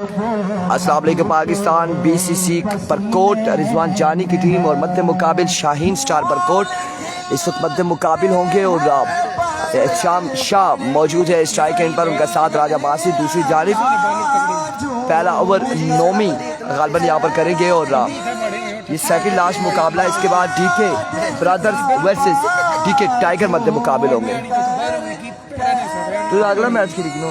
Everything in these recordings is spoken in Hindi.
अस्सलाम वालेकुम पाकिस्तान। BCC बरकोट रिजवान जानी की टीम और मध्य मुकाबिल शाहीन स्टार बरकोट इस वक्त मध्य मुकाबिल होंगे और शाम शाह मौजूद है स्ट्राइक एंड पर, उनका साथ राजा बासी। दूसरी जानिब पहला ओवर नोमी गालबन यहाँ पर करेंगे और ये सेकंड लास्ट मुकाबला। इसके बाद DK brothers versus DK tiger मध्य मुकाबिल होंगे। तो अगला मैच की लिखना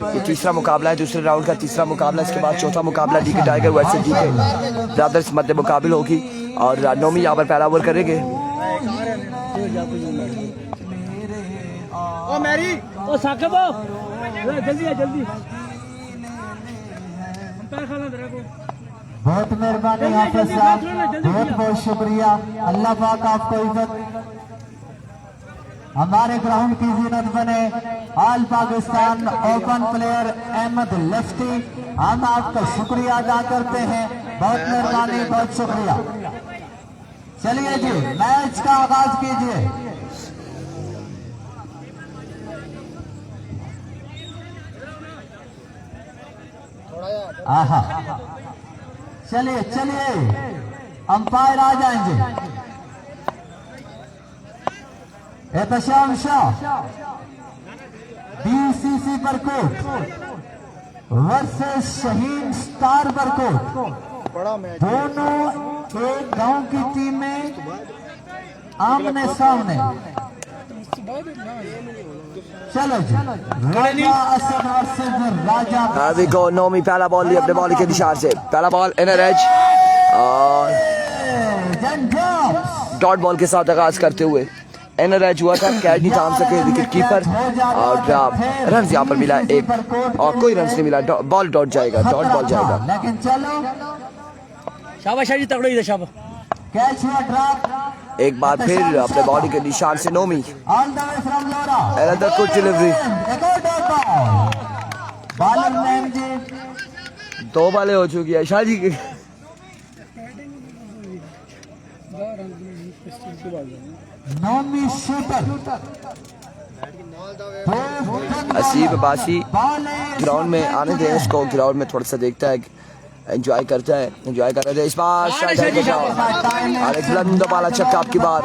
ये तीसरा मुकाबला है, दूसरे राउंड का तीसरा मुकाबला। इसके बाद चौथा मुकाबला DK tiger versus DK brothers मध्य मुकाबिल होगी और नोमी यहाँ पर पहला ओवर करेंगे। बहुत मेहरबानी हाफिज साहब, बहुत बहुत शुक्रिया। अल्लाह पाक आपको इज्जत हमारे ग्राउंड की जीनत बने। All Pakistan open player Ahmad Lafti, हम आपका शुक्रिया अदा करते हैं। बहुत मेहरबानी, बहुत शुक्रिया। चलिए जी, मैच का आगाज कीजिए। आहा, चलिए चलिए, अंपायर आ जाएंगे। Ehtesham Shah BCC Barkot versus Shaheen star Barkot, दोनों एक गांव की टीमें आमने सामने। चलो जी, राजा असद वर्सेस राजा। अभी को नोमी पहला बॉल लिया अपने बॉल के निशान से, पहला बॉल इनर एज और डॉट बॉल के साथ आगाज करते हुए इनर एज हुआ था, कैच नहीं थाम सके विकेट कीपर और रन यहाँ पर मिला एक और कोई रन नहीं मिला। बॉल डॉट जाएगा, डॉट बॉल जाएगा। लेकिन चलो शाबाश जी, तगड़ो इधर शाबाश। कैच हुआ ड्रॉप। एक बार फिर अपने बॉडी के निशान से Nomi. All the way from Lora, another good delivery. Bowler name ji, 2 बॉलें हो चुकी है शाह जी की। नोमी शूटर असीब बासी ग्राउंड में आने दें इसको, ग्राउंड में थोड़ा सा देखता है, एंजॉय करता है, एंजॉय कर रहे थे। इस बार एक बुलंद वाला छक्का आपकी बार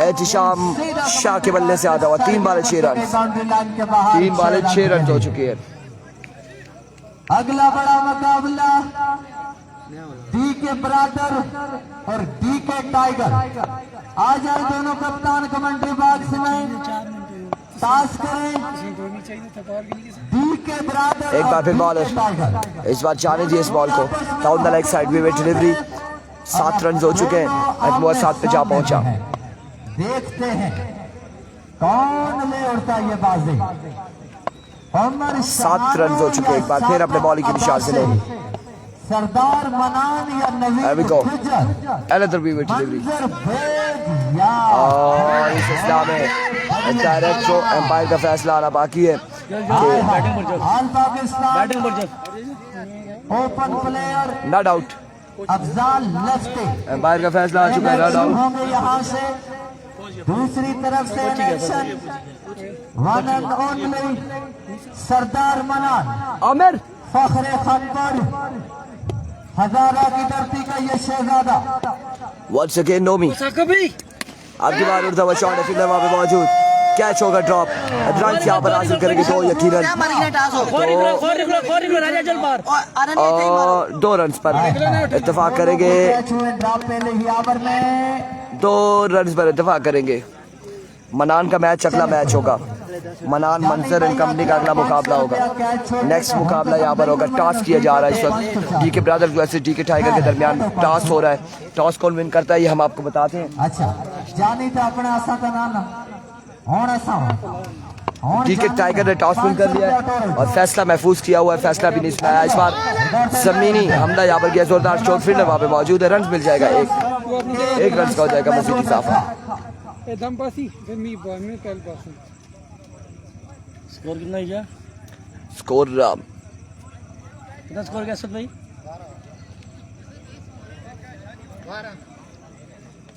एहतिशाम शाह के बल्ले से आता हुआ। 3 बॉल 6 रन, 3 बॉल 6 रन हो चुके हैं। अगला बड़ा मुकाबला DK ब्रदर और DK टाइगर। आ जाए दोनों कप्तान कमेंट्री बॉक्स में, टास्क करें। DK ब्रदर एक बार फिर बॉलर, इस बार जाने दिए इस बॉल को डाउन द लेग साइड में डिलीवरी। 7 रन हो चुके हैं, अजमोर 7 पे जा पहुंचा। देखते हैं कौन ले उड़ता ये बाजी। 7 रन हो चुके हैं। एक बार फिर अपने बॉलिंग के निशान से नहीं। सरदार मनान या Naveed Gujjar, another vivid delivery और इस सिलसिला में डायरेक्ट जो एम्पायर का फैसला आना बाकी है। All Pakistan open player not out, Afzal Lafti umpire का फैसला आ चुका है, नॉट आउट। होंगे यहाँ से। दूसरी तरफ से एक्शन, वन एंड ओनली सरदार मनान आमिर फखरे खनपुर, हजारा की धरती का ये शहजादा। वंस अगेन नोमी, आपकी बार उड़ता हुआ शॉट है, फील्डर वहां पे मौजूद। कैच होगा ड्रॉप, रन यहाँ पर हासिल करेंगे 2 यकीनन, 2 रन पर इत्तेफाक करेंगे, 2 रन पर इत्तेफाक करेंगे। मनान का मैच अगला मैच होगा, मनान मंजर एंड कंपनी का अगला मुकाबला होगा। नेक्स्ट मुकाबला यहाँ पर होगा, टॉस किया जा रहा है इस वक्त DK brothers versus DK tiger के दरमियान टॉस हो रहा है। टॉस कौन विन करता है ये हम आपको बताते हैं। अच्छा जानी तो अपने आशा का नाम DK टाइगर ने टॉस विन कर लिया है और फैसला महफूज किया हुआ है, फैसला भी नहीं सुनाया इस बार। जमीनी हमला यहाँ पर किया जोरदार, शॉट फील्डर वहाँ पे मौजूद है, रन मिल जाएगा, एक रन का हो जाएगा मजीद इजाफा। स्कोर कितना है? स्कोर कितना स्कोर गया असद भाई?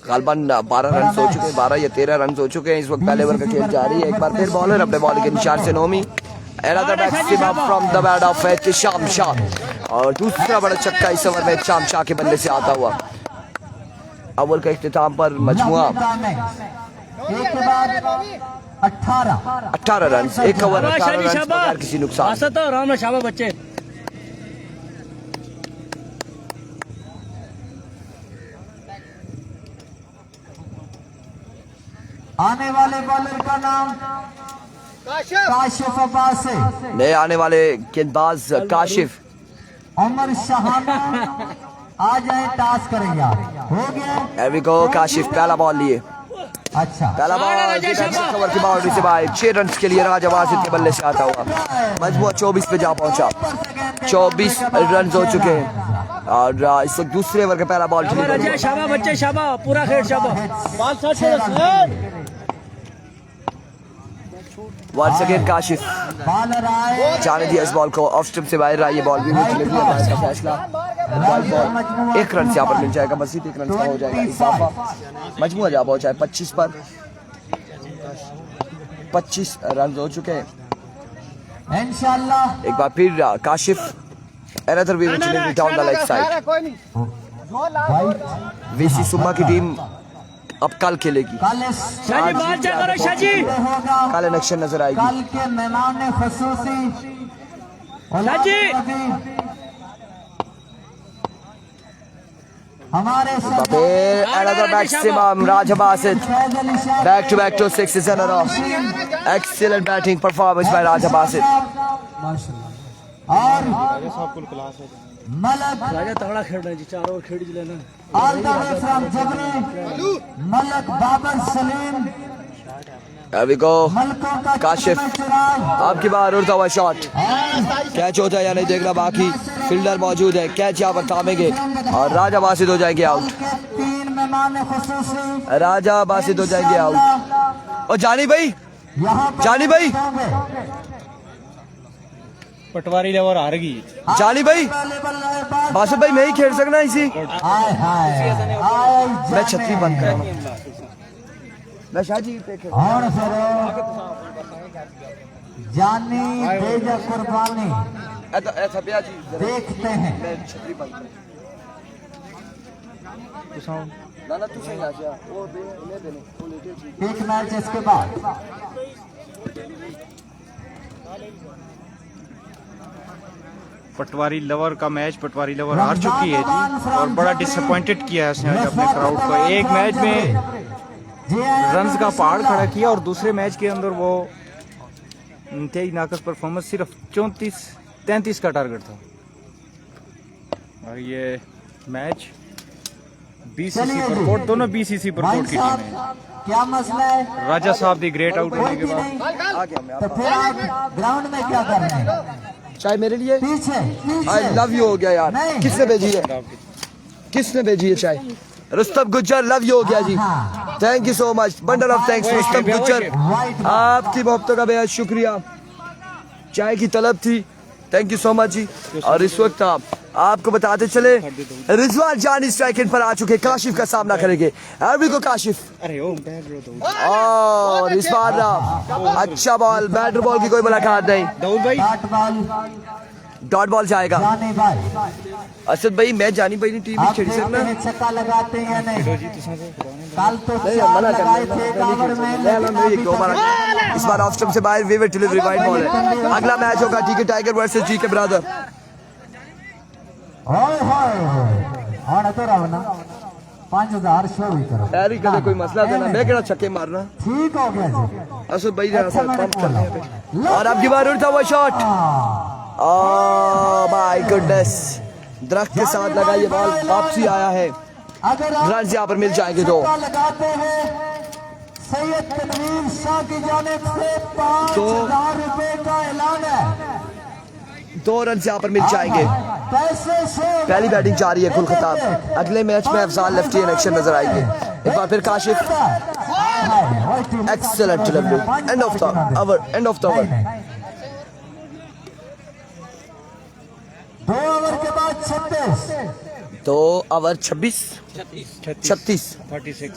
गालबन 12 रन हो चुके हैं, 12 या 13 रन हो चुके हैं। इस वक्त पहले ओवर का खेल जारी है। एक बार फिर बॉलर अपने बॉल के निशान से Nomi another maximum from the bat of Ehtisham Shah और दूसरा बड़ा छक्का इस ओवर में एहतिशाम शाह के बल्ले से आता हुआ। ओवर का इख्तिताम पर मजमुआ 18 रन, एक ओवर 18 रन बगैर किसी नुकसान। असद तो आराम से शाबाश बच्चे। आने वाले बॉलर का नाम काशिफ अब्बास है। नए आने वाले गेंदबाज काशिफ उमर शहाना आ जाए, टास्क करेंगे आप। हो गया एवी को काशिफ पहला बॉल लिए, अच्छा पहला बॉल ओवर की बाउंड्री से बाहर 6 रन के लिए राजा वासिद के बल्ले से आता हुआ। मजमुआ 24 पे जा पहुंचा, 24 रन हो चुके हैं और इस वक्त दूसरे ओवर का पहला बॉल शाबाश बच्चे शाबाश, पूरा खेल शाबाश। वंस अगेन काशिफ बॉलर आए, जाने दिया इस बॉल को, ऑफ स्टंप से बाहर रहा ये बॉल भी डिलीवरी का फैसला। बॉल 1 रन से यहाँ पर मिल जाएगा, मजीद 1 रन का हो जाएगा इजाफा। मजमुआ जा पहुंचा है 25 पर, 25 रन हो चुके हैं। इंशाल्लाह एक बार फिर Kashif another way which will be down the leg side। वीसी सुमा की टीम अब कल खेलेगी, शाजी बाहर जा करो शाजी। कल इलेक्शन नजर आएगी। कल के मेहमान खुसूसी शाजी हमारे फिर another maximum Raja Basit back to 6 in a row। Excellent batting performance by Raja Basit। और मलक राजा तगड़ा खेल रहा है जी, 4 ओवर खेल लेना। ऑल द वे फ्रॉम जबरी Malak Babar Salim. There we go। मलकों का काशिफ आपकी बार उड़ता हुआ शॉट, कैच होता है या नहीं देखना बाकी, फील्डर मौजूद है, कैच यहाँ पर थामेंगे और राजा बासित हो जाएंगे आउट। 3 मेहमान खुसूसी राजा बासित हो जाएंगे आउट। और जानी भाई, जानी भाई, पटवारी लेवर हार गई। जानी भाई, बासित भाई मैं ही खेल सकना इसी, हाय हाय मैं छतरी बंद करूँगा, मैं शाजी पे खेल। और फिर जानी बेजा कुर्बानी ऐसा भैया जी देखते हैं। मैं छतरी बंद करूँ ना तू सही आ जा, वो दे ले देने वो लेटे ठीक। एक मैच इसके बाद पटवारी लवर का मैच, पटवारी लवर हार चुकी है जी और बड़ा डिसअपॉइंटेड किया है उसने आज अपने क्राउड को। एक मैच में रन्स का पहाड़ खड़ा किया और दूसरे मैच के अंदर वो इंतहाई नाकस परफॉर्मेंस, सिर्फ 33 का टारगेट था। और ये मैच बीसीसी परकोट, दोनों बीसीसी परकोट की टीम है। क्या मसला है? राजा साहब दी ग्रेट आउट होने के बाद आ गया मैं। तो फिर आप ग्राउंड में क्या कर रहे हैं? चाय मेरे लिए पीछे आई लव यू हो गया यार। नहीं। किसने भेजी है, किसने भेजी है चाय? रुस्तम गुज्जर लव यू हो गया जी, thank you so much, bundle of thanks Rustam Gujjar, आपकी मोहब्बतों का बेहद शुक्रिया। चाय की तलब थी, थैंक यू सो मच जी। और इस वक्त आपको बताते चले रिजवान जानी स्ट्राइक पर आ चुके, काशिफ का सामना करेंगे। एवरी को काशिफ और इस बार अच्छा बॉल, बैटर बॉल की कोई मुलाकात नहीं, दाऊद भाई डॉट बॉल जाएगा। जानी भाई असद भाई मैं जानी भाई ने टीम आप छेड़ी सकना अपने छक्का लगाते हैं नहीं? कल तो नहीं, 4 मना कर लगाए थे एक ओवर में, इस बार ऑफ स्टंप से बाहर विवेट डिलीवरी वाइड बॉल है। अगला मैच होगा टीके टाइगर वर्सेस जीके ब्रदर। ओए होए और तो रहो ना 5000 शो भी करो, यार कदे कोई मसला देना, मैं केड़ा छक्के मारना। ठीक हो गया जी। असद भाई जरा सा अच्छा मैंने पंप करने पे और अब की बार उड़ता हुआ शॉट, ओह माय गुडनेस, दरख्त के साथ लगा ये बॉल, वापसी आया है, अगर आप रन यहाँ पर मिल जाएंगे दो। छक्का लगाते हैं सैयद तनवीर शाह की जानिब से 5000 रुपए का ऐलान है। 2 रन यहाँ पर मिल जाएंगे। पैसे से पहली बैटिंग जा रही है कुल खिताब, अगले मैच में अफजाल लेफ्टी इन एक्शन नजर आएंगे। एक बार फिर Kashif, excellent delivery, end of the over, end of the over. 2 36 2 over 26 36 36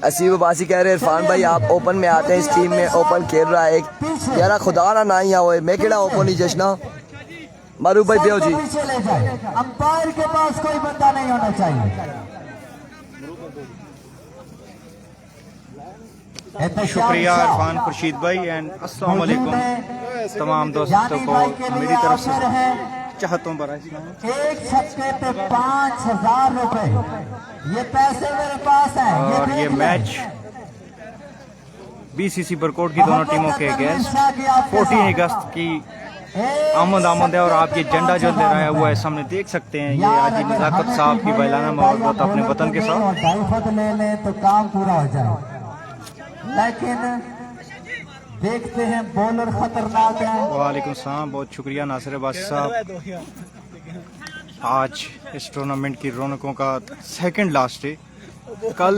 Asib Abbasi कह रहे हैं इरफान भाई आप ओपन में आते हैं, इस टीम में ओपन खेल रहा है एक यारा खुदा ना ही आओ मैं केड़ा ओपन ही जश्ना मारूफ भाई बेओ जी। पीछे ले जाए, अंपायर के पास कोई बंदा नहीं होना चाहिए। शुक्रिया इरफान खुर्शीद भाई एंड अस्सलाम वालेकुम तमाम दोस्तों को मेरी तरफ से चाहतों पर। एक छक्के पे 5,000 रुपए, ये पैसे मेरे पास हैं। और ये मैच बीसीसी बरकोट की दोनों टीमों के अगेंस्ट 14 अगस्त की आमद है और आप ये झंडा जो लहराया हुआ है सामने देख सकते हैं। ये हाजी नजाकत साहब की बैलाना मोहब्बत अपने वतन के साथ। दाइफत ले लें तो काम पूरा हो जाए, लेकिन देखते हैं बॉलर खतरनाक है। वालेकुम सलाम, बहुत शुक्रिया नासिर अब्बासी साहब। आज इस टूर्नामेंट की रौनकों का सेकंड लास्ट डे, कल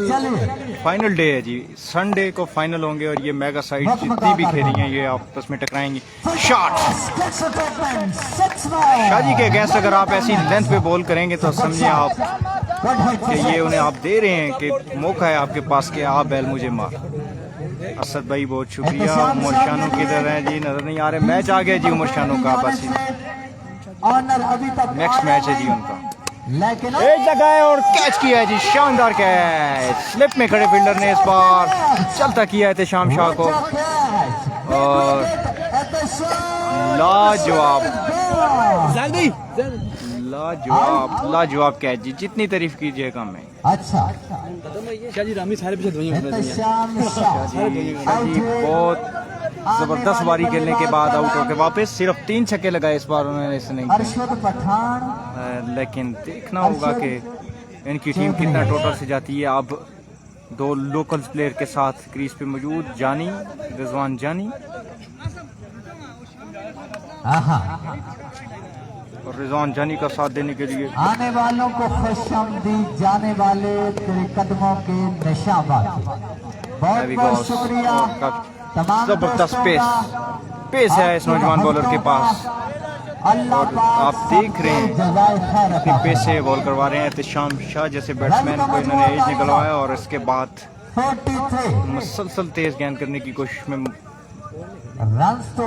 फाइनल डे है जी। संडे को फाइनल होंगे और ये मेगा साइड जितनी भी खेली हैं ये आपस में टकराएंगी। शॉट शाह जी के अगेंस्ट अगर आप ऐसी लेंथ पे बॉल करेंगे तो समझिए आप कि ये उन्हें आप दे रहे हैं कि मौका है आपके पास कि आप बैल मुझे मार। असद भाई बहुत शुक्रिया। उमर शानू किधर है जी, नजर नहीं आ रहे। मैच आ गया जी उमर शानू का, बस नेक्स्ट मैच है जी उनका। लेकिन एक जगह है और कैच किया है जी, शानदार कैच। स्लिप में खड़े फील्डर ने इस बार चलता किया है शाम शाह को और लाजवाब कैच जी, जितनी तारीफ कीजिए कम है। अच्छा शाह जी रामी सारे पीछे धोई जी बहुत जबरदस्त बारी खेलने के बाद आउट होकर वापस सिर्फ 3 छक्के लगाए इस बार उन्होंने, इसने अरशद पठान। लेकिन देखना होगा कि इनकी टीम कितना टोटल से जाती है। अब 2 लोकल प्लेयर के साथ क्रीज पे मौजूद जानी रिजवान जानी और रिजवान जानी का साथ देने के लिए आने वालों को खुशामदीद, जाने वाले तेरे कदमों के निशाबाद। बहुत बहुत शुक्रिया तमाम जबरदस्त पेस है इस नौजवान बॉलर के पास और आप देख रहे हैं कि पेस से बॉल करवा रहे हैं। शाम शाह जैसे बैट्समैन को इन्होंने एज निकलवाया और इसके बाद 43 मुसलसल तेज गेंद करने की कोशिश में। रन तो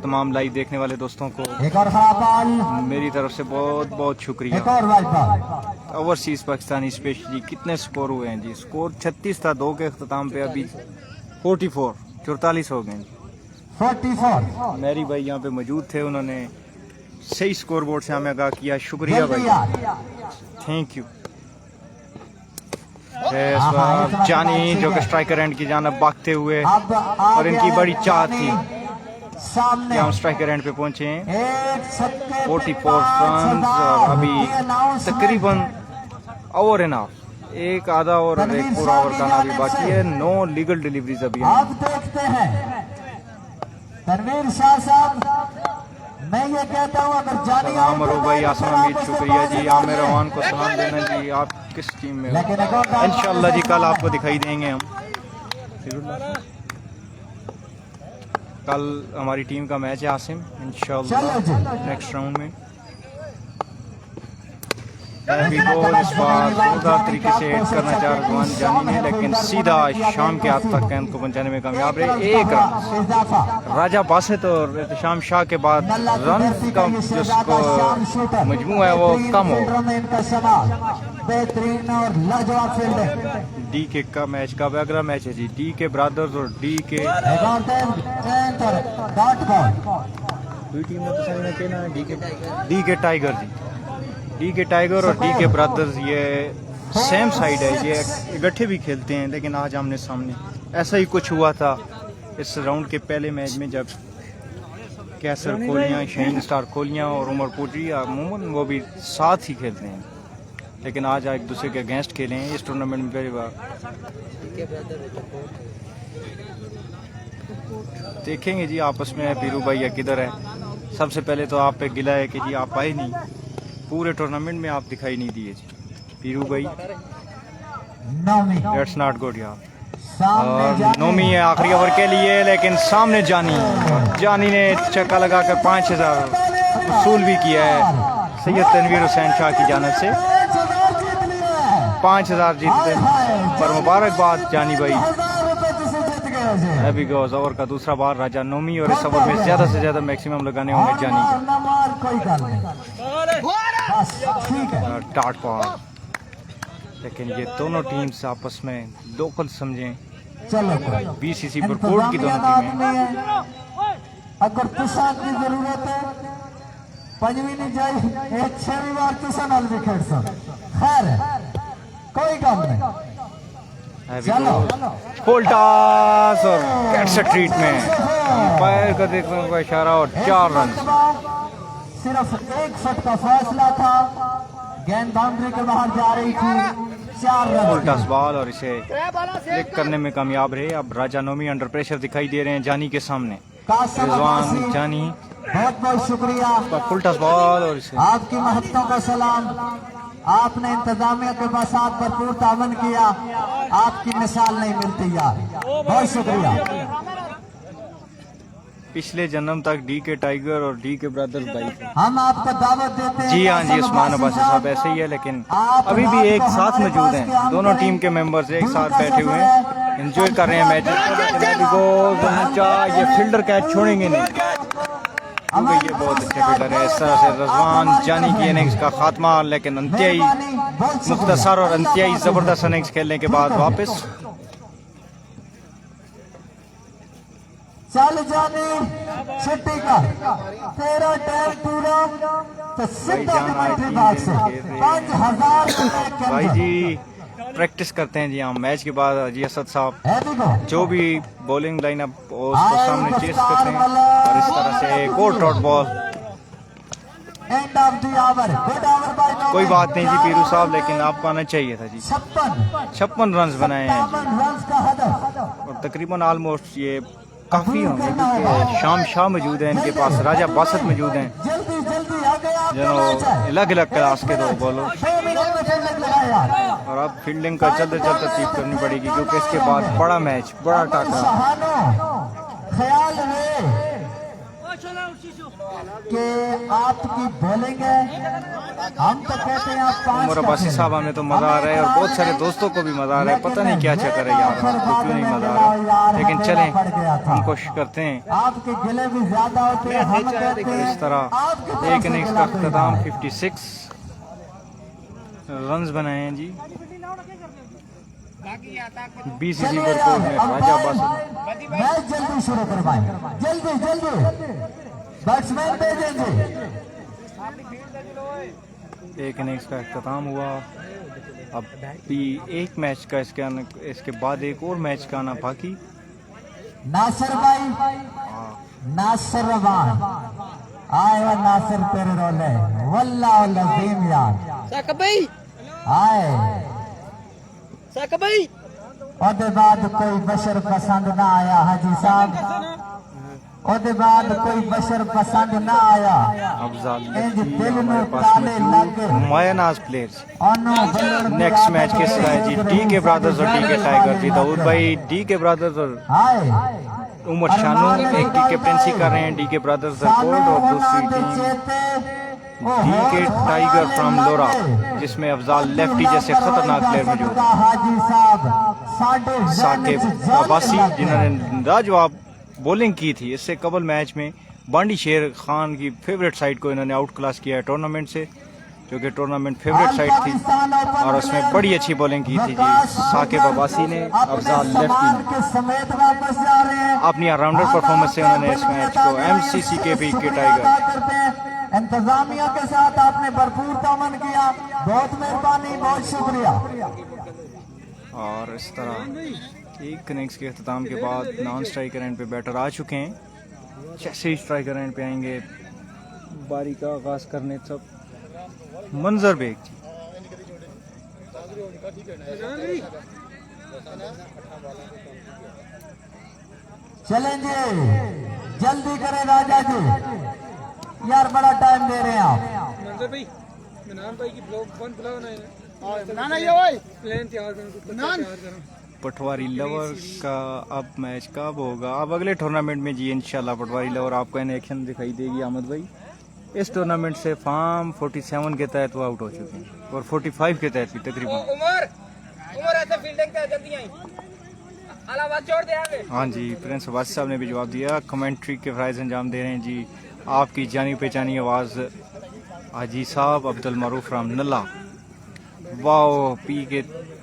तमाम लाइव देखने वाले दोस्तों को एक और बॉल मेरी तरफ से बहुत बहुत एक शुक्रिया। और wide ball. Overseas Pakistani specially कितने स्कोर हुए हैं जी? स्कोर 36 था 2 के अख्ताम पे, अभी 44 हो गए। 44 मेरी भाई यहाँ पे मौजूद थे, उन्होंने सही स्कोर बोर्ड से हमें आगाह किया। शुक्रिया भाई, थैंक यू। जानी जो कि स्ट्राइकर एंड की जानब भागते हुए और इनकी बड़ी चाह थी कि हम स्ट्राइकर एंड पे पहुंचे हैं। 44 रन और अभी तकरीबन ओवर एंड हाफ, एक आधा और एक पूरा ओवर का अभी बाकी है। 9 लीगल डिलीवरीज अभी हैं। अब देखते हैं तनवीर शाह साहब, मैं ये कहता हूँ अगर जानी आमिर भाई आसम अमीद शुक्रिया जी। आमिर रहमान को सलाम देना जी। आप किस टीम में हो? इंशाल्लाह जी कल आपको दिखाई देंगे हम। कल हमारी टीम का मैच है आसिम, इंशाल्लाह नेक्स्ट राउंड में। इस बार जोरदार तरीके से हिट करना चाह रजवान जानी ने, लेकिन सीधा शाम के हाथ तक गेंद को पहुंचाने में कामयाब रहे। 1 रन राजा बासित और एहतशाम शाह के बाद रन का जो मजमू है वो कम हो। बेहतरीन और लाजवाब फील्डिंग। डी के का मैच का अगला मैच है जी, डी के ब्रदर्स और डी के डी के टाइगर जी। डी के टाइगर और डी के ब्रदर्स ये सेम साइड है, ये इकट्ठे भी खेलते हैं। लेकिन आज आमने सामने ऐसा ही कुछ हुआ था इस राउंड के पहले मैच में, जब कैसर कोहलियाँ, शाहीन स्टार कोहलियाँ और उमर पुरी अमूमन वो भी साथ ही खेलते हैं, लेकिन आज एक दूसरे के अगेंस्ट खेले हैं इस टूर्नामेंट में पहली बार। देखेंगे जी आपस में पीरू भैया किधर है। सबसे पहले तो आप पे गिला है कि जी आप आए नहीं, पूरे टूर्नामेंट में आप दिखाई नहीं दिए जी पीरू भाई। दैट्स नॉट गुड यार। और नोमी है आखिरी ओवर के लिए, लेकिन सामने जानी, और जानी ने चक्का लगाकर 5000 वसूल भी किया है सैयद तनवीर हुसैन शाह की जानिब से। 5000 जीतते पर मुबारकबाद जानी भाई। अभी गोज ओवर का दूसरा बार राजा नोमी और इस ओवर में ज्यादा से ज्यादा मैक्सिमम लगाने होंगे जानी टाट पार। लेकिन ये दोनों टीम्स आपस में लोकल समझें, बीसीसी बरकोट की दोनों टीमें। अगर तुसा की जरूरत है पंजवी नहीं जाए एक 6वीं बार तुसा नाल भी खेल खैर कोई काम नहीं। फुल टॉस और कैच ट्रीट में अंपायर का देखने का इशारा और 4 रन। सिर्फ 1 फुट का फासला था, गेंद बाउंड्री के बाहर जा रही थी। 4 रन। फुल टॉस बॉल और इसे क्लिक करने में कामयाब रहे। अब राजा नोमी अंडर प्रेशर दिखाई दे रहे हैं जानी के सामने। रिजवान जानी बहुत बहुत शुक्रिया। फुल टॉस बॉल और इसे आपकी महत्तों का सलाम। आपने इंतजामिया के पास भरपूर तावन किया, आपकी मिसाल नहीं मिलती यार, बहुत शुक्रिया। पिछले जन्म तक डी के टाइगर और डी के ब्रदर्स भाई थे। हम आपको दावत देते हैं। जी हाँ जी, उस्मान अब्बासी साहब ऐसे ही है, लेकिन अभी भी एक साथ मौजूद हैं। दोनों टीम के मेंबर्स एक साथ बैठे हुए हैं, एंजॉय कर रहे हैं मैच। ये फील्डर कैच छोड़ेंगे नहीं क्योंकि ये बहुत अच्छे फील्डर है। इस तरह से रिजवान जानी की इनिंग्स का खात्मा, लेकिन अंतयाई मुख्तसर और अंतयाई जबरदस्त इनिंग्स खेलने के बाद वापस चल जाने छुट्टी का तेरा टाइम पूरा तो सीधा कमेंट्री बॉक्स से 5000 भाई जी प्रैक्टिस करते हैं जी हम मैच के बाद। जी असद साहब जो भी बॉलिंग लाइनअप उसको सामने चेस करते हैं और इस तरह से एक और dot ball. End of the over, good over by no. कोई बात नहीं जी पीरू साहब, लेकिन आपको आना चाहिए था जी। 56 रन बनाए हैं रन का हदफ और तकरीबन ऑलमोस्ट ये काफी होंगे क्योंकि शाम शाह मौजूद है इनके पास, राजा बासत मौजूद हैं, जल्दी जल्दी आ गया जो अलग अलग क्लास के 2 बॉलर। 6 मिनट में फील्डिंग लगाया। और अब फील्डिंग का जल्द तरतीब करनी पड़ेगी क्योंकि इसके बाद बड़ा मैच, बड़ा टाका। ख्याल है कि आपकी बॉलिंग है, हम तो कहते हैं आप 5 उमर अब्बासी साहब हमें तो मजा आ रहा है और बहुत सारे दोस्तों को भी मजा आ रहा है। पता नहीं क्या चक्कर है यार, हमको क्यों नहीं मजा आ रहा, लेकिन चलें हम कोशिश करते हैं। आपके गिले भी ज्यादा होते हैं, हम कहते हैं इस तरह एक इनिंग्स का अख्ताम 56 रन्स बनाए हैं जी। बीसीसी बरकोट में राजा बासत। मैच जल्दी शुरू करवाएं, जल्दी जल्दी बैट्समैन भेजेंगे। एक इनिंग्स का अख्ताम हुआ, अब भी एक मैच का इसके बाद एक और मैच का आना बाकी। नासिर भाई, नासिर रवान आए हुआ, नासिर तेरे रोले वल्लाह लजीम यार आए। ओदे बाद कोई बशर पसंद ना आया हाजी साहब, ओदे बाद कोई बशर पसंद ना आया। इंज दिल में ताले लगे मायनाज प्लेयर्स। नेक्स्ट नेक्स्ट मैच किसका है जी? डी के ब्रदर्स और डी के टाइगर जी। दाऊद भाई डी के ब्रदर्स और उमर शानू एक की कैप्टनसी कर रहे हैं। डी के ब्रदर्स रिपोर्ट और दूसरी टीम डी के टाइगर फ्रॉम लोरा, जिसमें अफजाल लेफ्टी जैसे खतरनाक प्लेयर मौजूद है। हाजी साहब साकिब अब्बासी जिन्होंने लाजवाब बॉलिंग की थी इससे कबल मैच में। बांडी शेर खान की फेवरेट साइड को इन्होंने आउट क्लास किया है टूर्नामेंट से, जो कि टूर्नामेंट फेवरेट साइड थी और उसमें बड़ी अच्छी बॉलिंग की थी जी साकिब अब्बासी ने। अफजाल लेफ्टी ने अपनी ऑलराउंडर परफॉर्मेंस से उन्होंने इस मैच को एमसीसी के भी के टाइगर इंतजामिया के साथ आपने भरपूर तामन किया, बहुत मेहरबानी, बहुत शुक्रिया। और इस तरह एक इनिंग्स के अख्ताम के बाद नॉन स्ट्राइकर एंड पे बैटर आ चुके हैं। जैसे ही स्ट्राइकर एंड पे आएंगे बारी का आगाज करने सब मंजर बेग जी। चलेंगे जल्दी करें राजा जी, यार बड़ा टाइम दे रहे हैं आप। मंजर भाई मिनान भाई की ब्लॉग वन बुलाना है ना ये भाई प्लान तैयार करो पटवारी लवर का। अब मैच कब होगा? अब अगले टूर्नामेंट में जी इंशाल्लाह पटवारी लवर आपको इन एक्शन दिखाई देगी अहमद भाई। इस टूर्नामेंट से फार्म 47 के तहत वो आउट हो चुके हैं और 45 के तहत भी तकरीबन। उमर ऐसे फील्डिंग पे जल्दी आई अलाहाबाद छोड़ दे आगे। हाँ जी, प्रिंस अब्बासी साहब ने भी जवाब दिया। कमेंट्री के फ़राइज़ अंजाम दे रहे हैं जी आपकी जानी पहचानी आवाज़ हाजी साहब अब्दुल मारूफ राम नल्ला। वाओ, पी के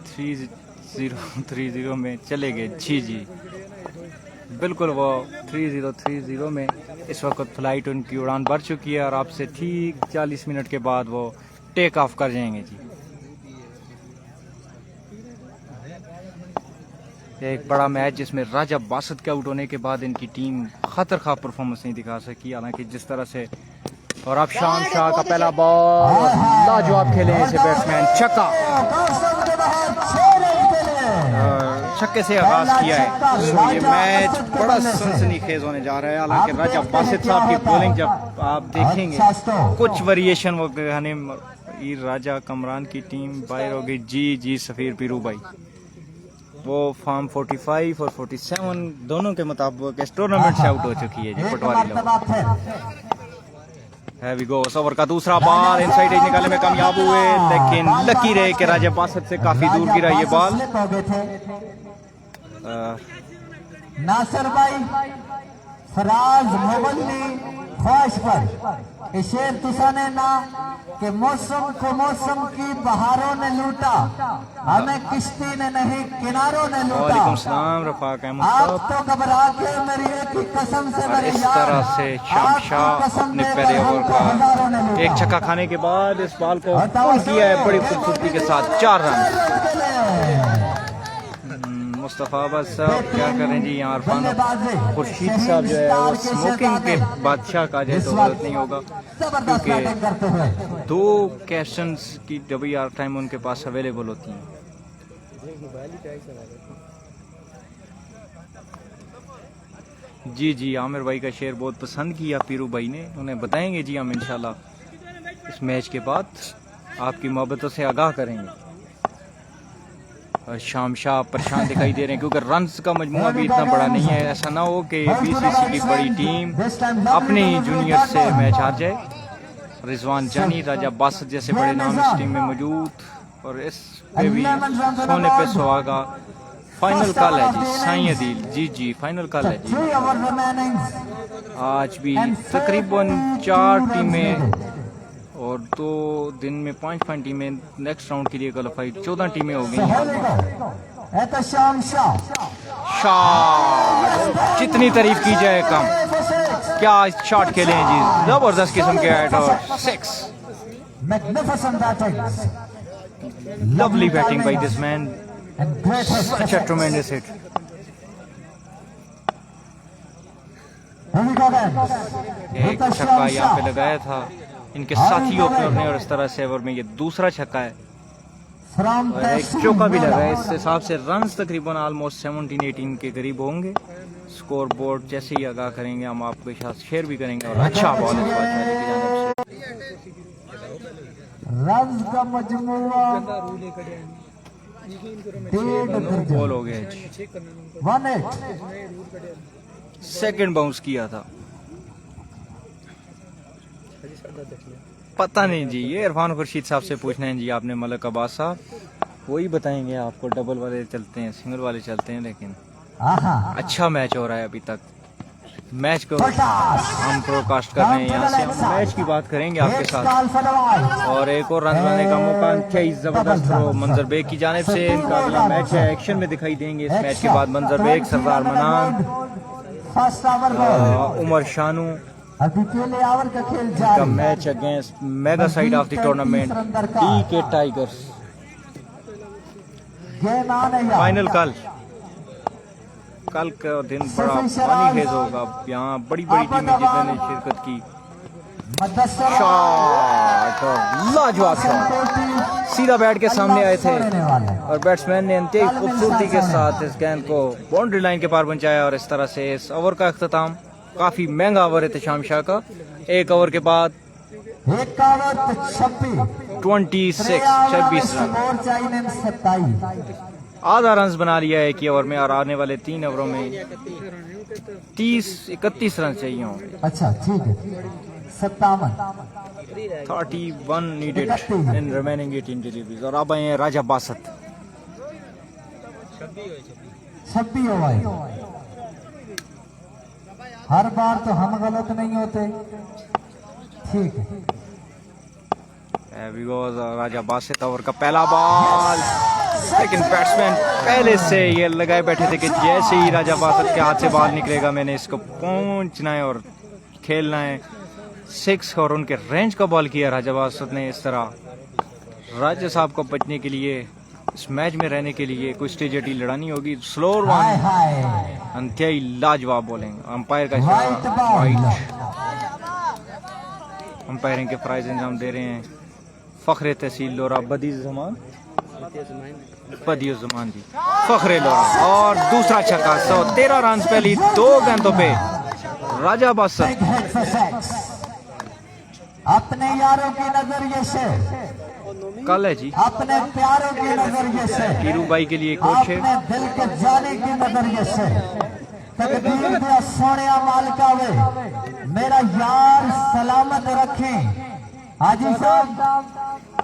3030 में चले गए। जी बिल्कुल, वो 3030 में इस वक्त फ़्लाइट उनकी उड़ान भर चुकी है और आपसे ठीक 40 मिनट के बाद वो टेक ऑफ कर जाएंगे जी। एक बड़ा मैच जिसमें राजा बासत के आउट होने के बाद इनकी टीम खतर खा परफॉर्मेंस नहीं दिखा सकी, हालांकि जिस तरह से। और अब शाम शाह का पहला बॉल, लाजवाब खेले ऐसे बैट्समैन, छक्का, छक्के से आगाज किया है। तो ये मैच बड़ा सनसनीखेज होने जा रहा है। हालांकि राजा बासित साहब की बॉलिंग जब आप देखेंगे कुछ वेरिएशन वो गाने, राजा कमरान की टीम बाहर हो गई। जी सफीर पीरू भाई, वो फार्म 45 और 47 दोनों के मुताबिक इस टूर्नामेंट से आउट हो चुकी है जी पटवारी लोग। हैवी गो, ओवर का दूसरा बॉल इनसाइड एज निकालने में कामयाब हुए, लेकिन लकी रहे कि राजा बासत से काफी दूर गिरा ये बॉल। नासिर भाई फराज मुगल्ली ख्वाहिश पर शेर तुसाने ना कि मौसम को मौसम की बहारों ने लूटा, हमें किश्ती ने नहीं किनारों ने लूटा। वालेकुम सलाम रफाक अहमद आप साहब। तो घबरा के मेरी एक ही कसम से और इस तरह से शाम शाह अपने पहले ओवर का एक छक्का खाने के बाद इस बॉल को पुल किया है बड़ी खूबसूरती के साथ, 4 रन। मुस्तफा अब्बास साहब क्या करें जी, यहाँ इरफान खुर्शीद साहब जो है वो स्मोकिंग के बादशाह का जाए तो गलत नहीं होगा, क्योंकि 2 कैप्शंस की WR टाइम उनके पास अवेलेबल होती हैं। जी आमिर भाई का शेर बहुत पसंद किया पीरू भाई ने, उन्हें बताएंगे जी हम इंशाल्लाह इस मैच के बाद आपकी मोहब्बतों से आगाह करेंगे। और शाम शाह परेशान दिखाई दे रहे हैं क्योंकि रन्स का मजमुआ भी इतना बड़ा नहीं है। ऐसा ना हो कि BCC की बड़ी टीम अपने जूनियर से मैच हार जाए। रिजवान जानी, राजा बासत जैसे बड़े नाम इस टीम में मौजूद, और इस पे भी सोने पे सुहागा। फाइनल कॉल है जी साईं अदील, जी फाइनल कॉल है जी। आज भी तकरीबन 4 टीमें और 2 दिन में 5 टीमें नेक्स्ट राउंड के लिए क्वालिफाइड, 14 टीमें हो गई हैं। शॉट जितनी तारीफ की जाए कम, क्या शॉट खेले हैं जी, जबरदस्त किस्म के एट और 6। Lovely batting by this man, such a ट्रेमेंडस hit. एक छक्का यहाँ पे लगाया था इनके साथी ओपनर ने और इस तरह से ओवर में ये दूसरा छक्का है और एक चौका भी लगा है। इस हिसाब से रन्स तकरीबन ऑलमोस्ट 17-18 के करीब होंगे। स्कोर बोर्ड जैसे ही आगाह करेंगे हम आपके साथ शेयर भी करेंगे। और अच्छा बॉल इस बादशाह की जानिब से, रन्स का मजमुआ बॉल हो गया जी। 1-8 सेकंड बाउंस किया था, पता नहीं जी, ये इरफान खुर्शीद साहब से पूछना है जी आपने, मलिक अब्बास साहब वही बताएंगे आपको। डबल वाले चलते हैं, सिंगल वाले चलते हैं, लेकिन अच्छा मैच हो रहा है अभी तक। मैच को हम ब्रॉडकास्ट कर रहे हैं, यहाँ से हम मैच की बात करेंगे आपके साथ। और एक और रन बनाने का मौका, क्या जबरदस्त थ्रो मंजर बेग की जानिब से। इनका अगला मैच है, एक्शन में दिखाई देंगे इस मैच के बाद। मंजर बेग, सरदार मनान, उमर शानू का match against mega side of the tournament DK tigers. Final कल का दिन बड़ा फनी खेज होगा। यहाँ बड़ी टीमें जिन्होंने शिरकत की। शॉट, लाजवाब शॉट, सीधा बैट के सामने आए थे और बैट्समैन ने इंतहाई खूबसूरती के साथ इस गेंद को बाउंड्री लाइन के पार पहुंचाया। और इस तरह से इस ओवर का अख्ताम, काफी महंगा ओवर है शाम शाह का। एक ओवर के बाद 26 रन, आधा रन बना लिया है एक ही ओवर में। और आने वाले 3 ओवरों में 30-31 रन चाहिए होंगे। अच्छा ठीक है, 57 31 needed in remaining 18 deliveries और अब आए हैं राजा बासत 26 ओवर। हर बार तो हम गलत नहीं होते, ठीक है। राजा बासत ओवर का पहला बॉल, लेकिन बैट्समैन पहले से ये लगाए बैठे थे कि जैसे ही राजा बासत के हाथ से बॉल निकलेगा मैंने इसको पहुंचना है और खेलना है 6 और उनके रेंज का बॉल किया राजा बासत ने। इस तरह राजा साहब को बचने के लिए, इस मैच में रहने के लिए कोई स्ट्रेटजी लड़ानी होगी। स्लोर वन, अंतयाई लाजवाब बॉलिंग। अंपायर का वाइट, अंपायरिंग के प्राइज इंजाम दे रहे हैं फखरे तहसील लोरा बदियुज़्ज़मान जी, फखरे लोरा। और दूसरा छक्का 113 रन पहली 2 गेंदों पे राजा बासत। अपने यारों की नजरिए से, कल है जी, अपने प्यारों की नजरिए से, हीरू भाई के लिए कोच है। अपने दिल के जाने की नजरिए से तकदीर दे सोने मालिका वे मेरा यार सलामत रखें। हाजी साहब,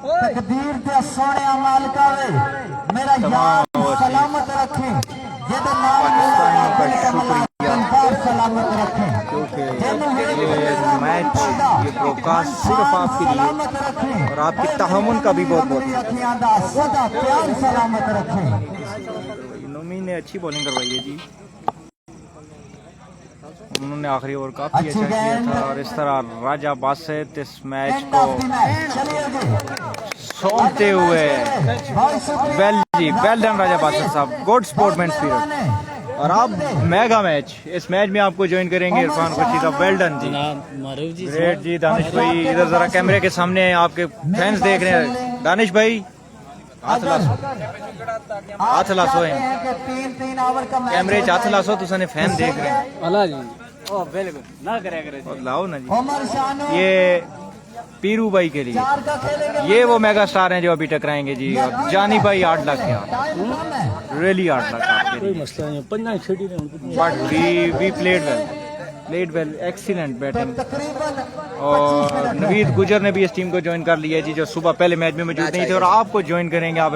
तकदीर दे सोने मालिका वे मेरा यार सलामत रखें। जिद नाम सलामत रखें, क्योंकि ये मैच, ये ब्रॉडकास्ट सिर्फ आपके लिए और आपकी तहम्मुल का भी बहुत बहुत सदा प्यार सलामत रखें। नोमी ने अच्छी बॉलिंग करवाई है जी, उन्होंने आखिरी ओवर काफी अच्छा किया था। और इस तरह राजा बासत इस मैच को सौंपते हुए, वेल जी, वेल डन राजा बासत साहब, गुड स्पोर्ट्समैन स्पिरिट। और अब मेगा मैच, इस मैच में आपको ज्वाइन करेंगे इरफान खुर्शीद साहब, वेल डन जी, ग्रेट जी। दानिश भाई इधर जरा कैमरे के सामने हैं, आपके फैंस देख रहे हैं। दानिश भाई हाथ लासो है, कैमरे हाथ लासो, तुसाने फैन देख रहे हैं। लाओ ना जी, ये पीरू भाई के लिए, ये वो मेगा स्टार हैं जो अभी टकराएंगे जी। और जानी भाई 8 लाख के, रियली 8 लाख आपके लिए। But we played well, excellent batting. और नवीद गुजर ने भी इस टीम को ज्वाइन कर लिया जी, जो सुबह पहले मैच में मौजूद नहीं थे और आपको ज्वाइन करेंगे। आप